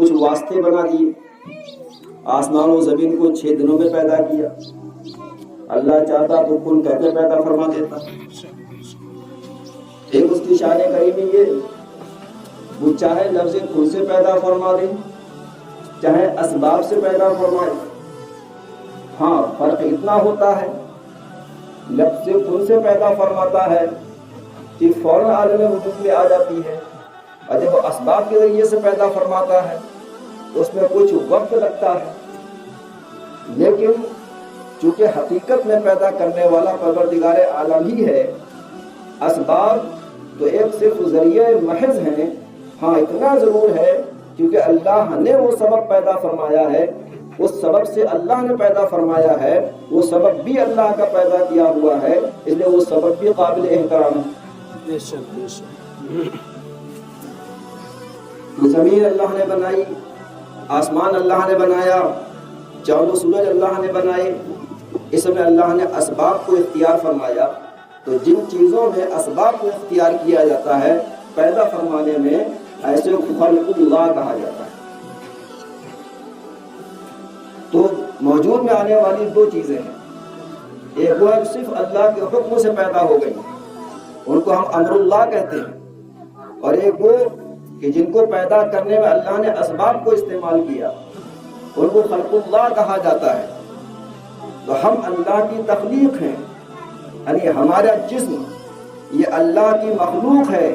کچھ واسطے بنا دیے، آسمان و زمین کو 6 دنوں میں پیدا کیا، اللہ چاہتا تو کن کر کے پیدا فرما دیتا۔ ایک اس کی شان کریمی یہ، وہ چاہے لفظ کن سے پیدا فرما دے، چاہے اسباب سے پیدا فرمائے۔ ہاں فرق اتنا ہوتا ہے، لفظ کن سے پیدا فرماتا ہے کہ فوراً عالم وجود میں آ جاتی ہے، اور جب وہ اسباب کے ذریعے سے پیدا فرماتا ہے تو اس میں کچھ وقت لگتا ہے، لیکن چونکہ حقیقت میں پیدا کرنے والا پروردگار عالم ہی ہے، اسباب تو ایک صرف ذریعہ محض ہیں۔ ہاں اتنا ضرور ہے کیونکہ اللہ نے وہ سبب پیدا فرمایا ہے، اس سبب سے اللہ نے پیدا فرمایا ہے، وہ سبب بھی اللہ کا پیدا کیا ہوا ہے، اس لیے وہ سبب بھی قابل احترام ہے۔ زمین اللہ نے بنائی، آسمان اللہ نے بنایا، چاند و سورج اللہ نے بنائے، اس میں اللہ نے اسباب کو اختیار فرمایا۔ تو جن چیزوں میں اسباب کو اختیار کیا جاتا ہے پیدا فرمانے میں، ایسے خلق اللہ کہا جاتا ہے۔ تو موجود میں آنے والی 2 چیزیں ہیں، ایک وہ صرف اللہ کے حکم سے پیدا ہو گئی، ان کو ہم امر اللہ کہتے ہیں، اور ایک وہ کہ جن کو پیدا کرنے میں اللہ نے اسباب کو استعمال کیا، ان کو خلق اللہ کہا جاتا ہے۔ تو ہم اللہ کی تخلیق ہیں، یعنی ہمارا جسم یہ اللہ کی مخلوق ہے،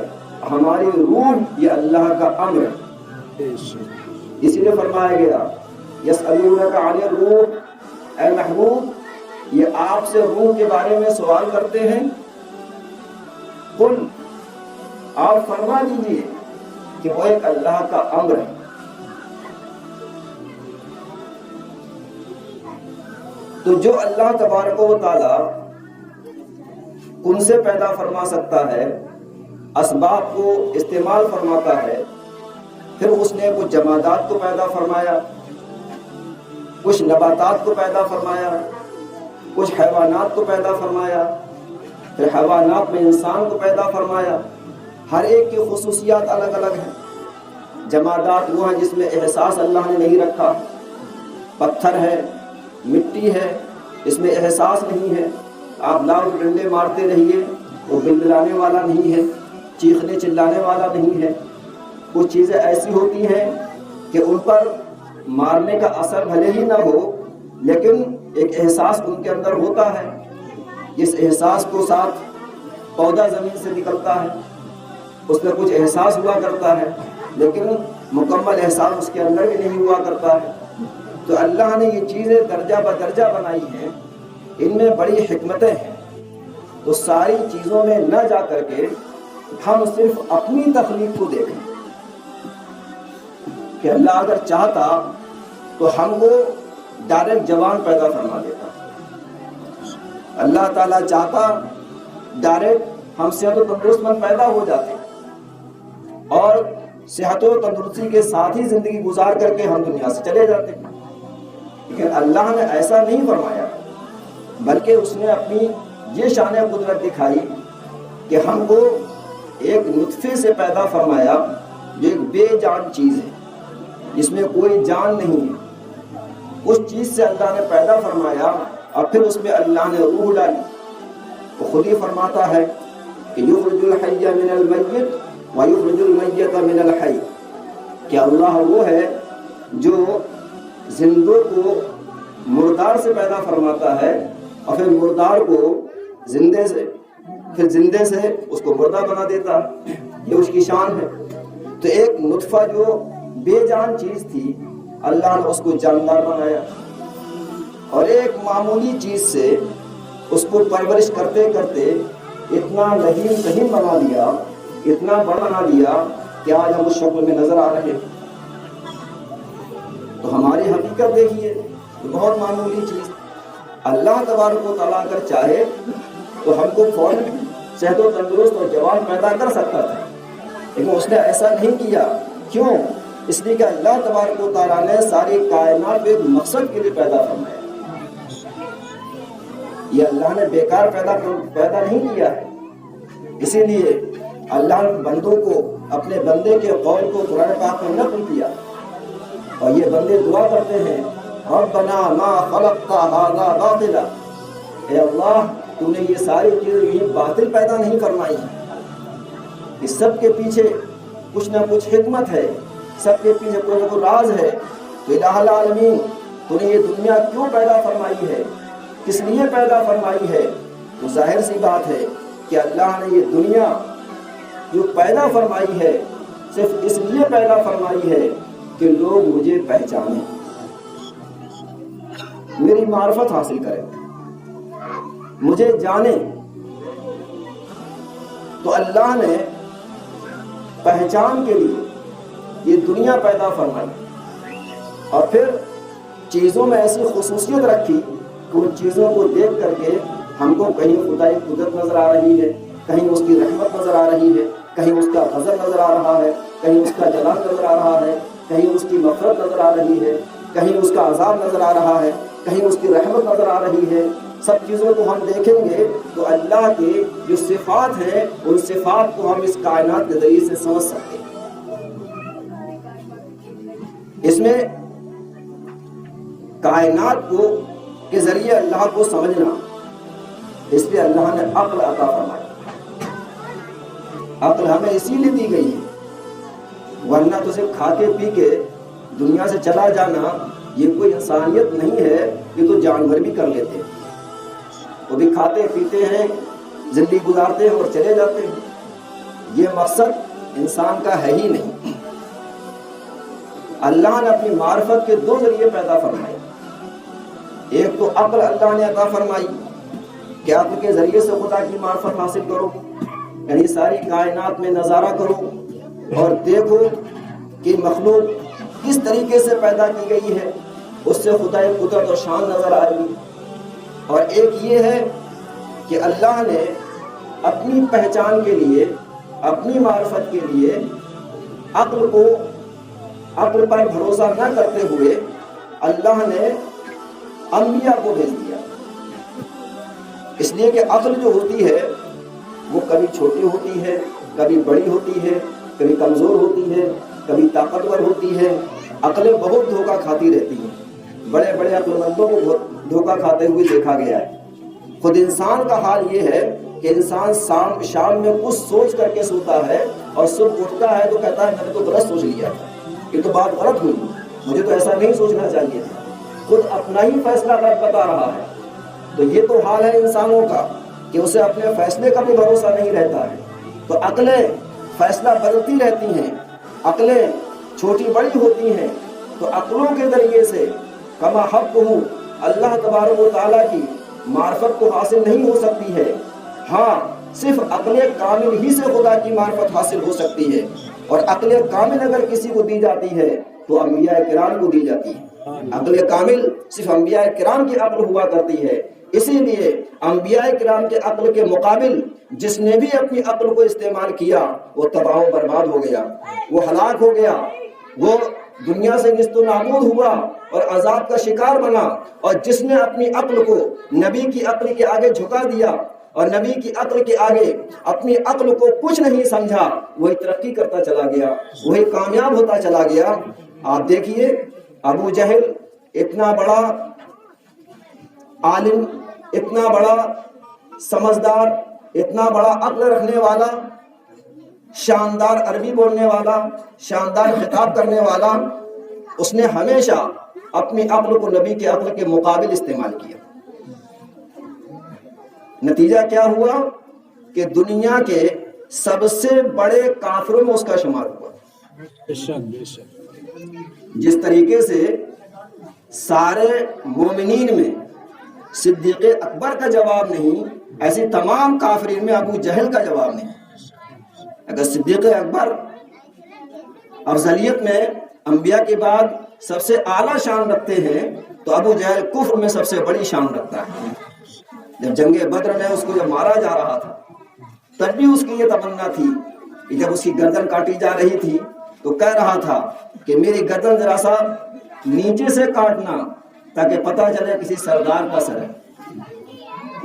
ہماری روح یہ اللہ کا امر ہے۔ اسی لیے فرمایا گیا یسألونک عن الروح، اے محبوب یہ آپ سے روح کے بارے میں سوال کرتے ہیں، قل آپ فرما دیجئے کہ وہ ایک اللہ کا امر ہے۔ تو جو اللہ تبارک و تعالی کن سے پیدا فرما سکتا ہے، اسباب کو استعمال فرماتا ہے، پھر اس نے کچھ جمادات کو پیدا فرمایا، کچھ نباتات کو پیدا فرمایا، کچھ حیوانات کو پیدا فرمایا، پھر حیوانات میں انسان کو پیدا فرمایا۔ ہر ایک کی خصوصیات الگ الگ ہیں۔ جمادات وہ ہیں جس میں احساس اللہ نے نہیں رکھا، پتھر ہے، مٹی ہے، اس میں احساس نہیں ہے، آپ لاؤ ڈنڈے مارتے رہیے وہ بلبلانے والا نہیں ہے، چیخنے چلانے والا نہیں ہے۔ کچھ چیزیں ایسی ہوتی ہیں کہ ان پر مارنے کا اثر بھلے ہی نہ ہو، لیکن ایک احساس ان کے اندر ہوتا ہے، جس احساس کو ساتھ پودا زمین سے نکلتا ہے، اس میں کچھ احساس ہوا کرتا ہے، لیکن مکمل احساس اس کے اندر بھی نہیں ہوا کرتا ہے۔ تو اللہ نے یہ چیزیں درجہ بدرجہ بنائی ہیں، ان میں بڑی حکمتیں ہیں۔ تو ساری چیزوں میں نہ جا کر کے ہم صرف اپنی تخلیق کو دیکھیں کہ اللہ اگر چاہتا تو ہم کو ڈائریکٹ جوان پیدا فرما دیتا، اللہ تعالیٰ چاہتا ڈائریکٹ ہم صحت و تندرست مند پیدا ہو جاتے، اور صحت و تندرستی کے ساتھ ہی زندگی گزار کر کے ہم دنیا سے چلے جاتے۔ لیکن اللہ نے ایسا نہیں فرمایا، بلکہ اس نے اپنی یہ شان قدرت دکھائی کہ ہم کو ایک نطفے سے پیدا فرمایا جو ایک بے جان چیز ہے، جس میں کوئی جان نہیں ہے۔ اس چیز سے اللہ نے پیدا فرمایا، اور پھر اس میں اللہ نے روح ڈالی۔ وہ خود ہی فرماتا ہے کہ یخرج الحی من المیت ویخرج المیت من الحی، کہ اللہ وہ ہے جو زندوں کو مردار سے پیدا فرماتا ہے، اور پھر مردار کو زندے سے، پھر زندے سے اس کو مردہ بنا دیتا ہے۔ یہ اس کی شان ہے۔ تو ایک نطفہ جو بے جان چیز تھی، اللہ نے اس کو جاندار بنایا، اور ایک معمولی چیز سے اس کو پرورش کرتے کرتے اتنا لذیذ تہین بنا دیا، اتنا بڑا بنا دیا کہ آج ہم اس شکل میں نظر آ رہے ہیں۔ تو ہماری حقیقت دیکھیے، بہت معمولی چیز۔ اللہ تبارک و تعالیٰ اگر چاہے تو ہم کو فوراً صحت و تندرست اور جوان پیدا کر سکتا تھا، لیکن اس نے ایسا نہیں کیا۔ کیوں؟ اس لیے کہ اللہ تبارک و تعالیٰ نے ساری کائنات کو ایک مقصد کے لیے پیدا فرمایا۔ یہ اللہ نے بیکار پیدا نہیں کیا ہے۔ اسی لیے اللہ نے بندوں کو، اپنے بندے کے قول کو قرآن پاک میں نقل کیا اور یہ بندے دعا کرتے ہیں ربنا ما خلقت هذا باطلا، اے اللہ تو نے یہ ساری چیزیں یہ باطل پیدا نہیں فرمائی ہیں، اس سب کے پیچھے کچھ نہ کچھ حکمت ہے، سب کے پیچھے کوئی نہ کوئی راز ہے۔ تو الہ العالمین تو نے یہ دنیا کیوں پیدا فرمائی ہے، کس لیے پیدا فرمائی ہے؟ تو ظاہر سی بات ہے کہ اللہ نے یہ دنیا جو پیدا فرمائی ہے صرف اس لیے پیدا فرمائی ہے کہ لوگ مجھے پہچانیں، میری معرفت حاصل کریں، مجھے جانیں۔ تو اللہ نے پہچان کے لیے یہ دنیا پیدا فرمائی اور پھر چیزوں میں ایسی خصوصیت رکھی کہ ان چیزوں کو دیکھ کر کے ہم کو کہیں خدائی قدرت نظر آ رہی ہے، کہیں اس کی رحمت نظر آ رہی ہے، کہیں اس کا غضب نظر آ رہا ہے، کہیں اس کا جلال نظر آ رہا ہے، کہیں اس کی مغفرت نظر آ رہی ہے، کہیں اس کا عذاب نظر آ رہا ہے، کہیں اس کی رحمت نظر آ رہی ہے۔ سب چیزوں کو ہم دیکھیں گے تو اللہ کی جو صفات ہیں ان صفات کو ہم اس کائنات کے ذریعے سے سمجھ سکتے ہیں۔ اس میں کائنات کو کے ذریعے اللہ کو سمجھنا، اس لیے اللہ نے عقل عطا فرمائی۔ عقل ہمیں اسی لیے دی گئی ہے، ورنہ تو صرف کھا کے پی کے دنیا سے چلا جانا یہ کوئی انسانیت نہیں ہے، یہ تو جانور بھی کر لیتے ہیں، وہ بھی کھاتے پیتے ہیں، زندگی گزارتے ہیں اور چلے جاتے ہیں۔ یہ مقصد انسان کا ہے ہی نہیں۔ اللہ نے اپنی معرفت کے دو ذریعے پیدا فرمائے، ایک تو عقل اللہ نے عطا فرمائی کہ عقل کے ذریعے سے خدا کی معرفت حاصل کرو، یعنی ساری کائنات میں نظارہ کرو اور دیکھو کہ مخلوق کس طریقے سے پیدا کی گئی ہے، اس سے خدا کی قدرت اور شان نظر آئے گی۔ اور ایک یہ ہے کہ اللہ نے اپنی پہچان کے لیے، اپنی معرفت کے لیے عقل پر بھروسہ نہ کرتے ہوئے اللہ نے انبیاء کو بھیج دیا، اس لیے کہ عقل جو ہوتی ہے وہ کبھی چھوٹی ہوتی ہے، کبھی بڑی ہوتی ہے، کبھی کمزور ہوتی ہے، کبھی طاقتور ہوتی ہے۔ عقلیں بہت دھوکہ کھاتی رہتی ہیں، بڑے بڑے عقل مندوں کو دھوکہ کھاتے ہوئے دیکھا گیا ہے۔ خود انسان کا حال یہ ہے کہ انسان شام میں کچھ سوچ کر کے سوتا ہے اور صبح اٹھتا ہے تو کہتا ہے میں نے تو غلط سوچ لیا تھا، یہ تو بات غلط ہوئی، مجھے تو ایسا نہیں سوچنا چاہیے تھا، خود اپنا ہی فیصلہ غلط بتا رہا ہے۔ تو یہ تو حال ہے انسانوں کا کہ اسے اپنے فیصلے کا بھی بھروسہ نہیں رہتا ہے۔ تو عقلیں فیصلہ بدلتی رہتی ہیں، عقلیں چھوٹی بڑی ہوتی ہیں، تو عقلوں کے ذریعے سے کما حق ہوں اللہ تبارک و تعالیٰ کی معرفت تو حاصل نہیں ہو سکتی ہے۔ ہاں صرف عقل کامل ہی سے خدا کی معرفت حاصل ہو سکتی ہے، اور عقل کامل اگر کسی کو دی جاتی ہے تو انبیاء کرام کو دی جاتی ہے۔ عقل کامل صرف انبیاء کرام کی عقل ہوا کرتی ہے، اسی لیے انبیاء کرام کے عقل کے مقابل جس نے بھی اپنی عقل کو استعمال کیا وہ تباہ و برباد ہو گیا، وہ ہلاک ہو گیا، وہ دنیا سے نیست و نابود ہوا اور عذاب کا شکار بنا۔ اور جس نے اپنی عقل کو نبی کی عقل کے آگے جھکا دیا اور نبی کی عقل کے آگے اپنی عقل کو کچھ نہیں سمجھا، وہی ترقی کرتا چلا گیا، وہی کامیاب ہوتا چلا گیا۔ آپ دیکھیے ابو جہل اتنا بڑا عالم، اتنا بڑا سمجھدار، اتنا بڑا عقل رکھنے والا، شاندار عربی بولنے والا، شاندار خطاب کرنے والا، اس نے ہمیشہ اپنی عقل کو نبی کے عقل کے مقابل استعمال کیا۔ نتیجہ کیا ہوا کہ دنیا کے سب سے بڑے کافروں میں اس کا شمار ہوا۔ جس طریقے سے سارے مومنین میں صدیق اکبر کا جواب نہیں، ایسے تمام کافرین میں ابو جہل کا جواب نہیں۔ اگر صدیق اکبر افضلیت میں انبیاء کے بعد سب سے اعلیٰ شان رکھتے ہیں تو ابو جہل کفر میں سب سے بڑی شان رکھتا ہے۔ جب جنگ بدر میں اس کو جب مارا جا رہا تھا تب بھی اس کی یہ تمنا تھی کہ جب اس کی گردن کاٹی جا رہی تھی تو کہہ رہا تھا کہ میری گردن ذرا سا نیچے سے کاٹنا تاکہ پتہ چلے کسی سردار کا سر ہے۔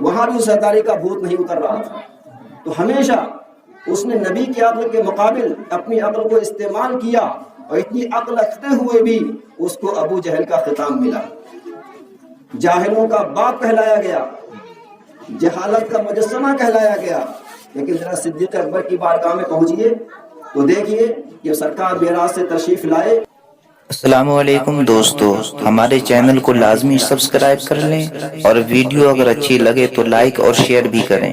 وہاں بھی اس سرداری کا بھوت نہیں اتر رہا تھا۔ تو ہمیشہ اس نے نبی کی عقل کے مقابل اپنی عقل کو استعمال کیا اور اتنی عقل رکھتے ہوئے بھی اس کو ابو جہل کا خطاب ملا، جاہلوں کا باپ کہلایا گیا، جہالت کا مجسمہ کہلایا گیا۔ لیکن ذرا صدیق اکبر کی بارگاہ میں پہنچیے تو دیکھیے کہ سرکار معراج سے تشریف لائے۔ السلام علیکم دوستو، ہمارے چینل کو لازمی سبسکرائب کر لیں اور ویڈیو اگر اچھی لگے تو لائک اور شیئر بھی کریں۔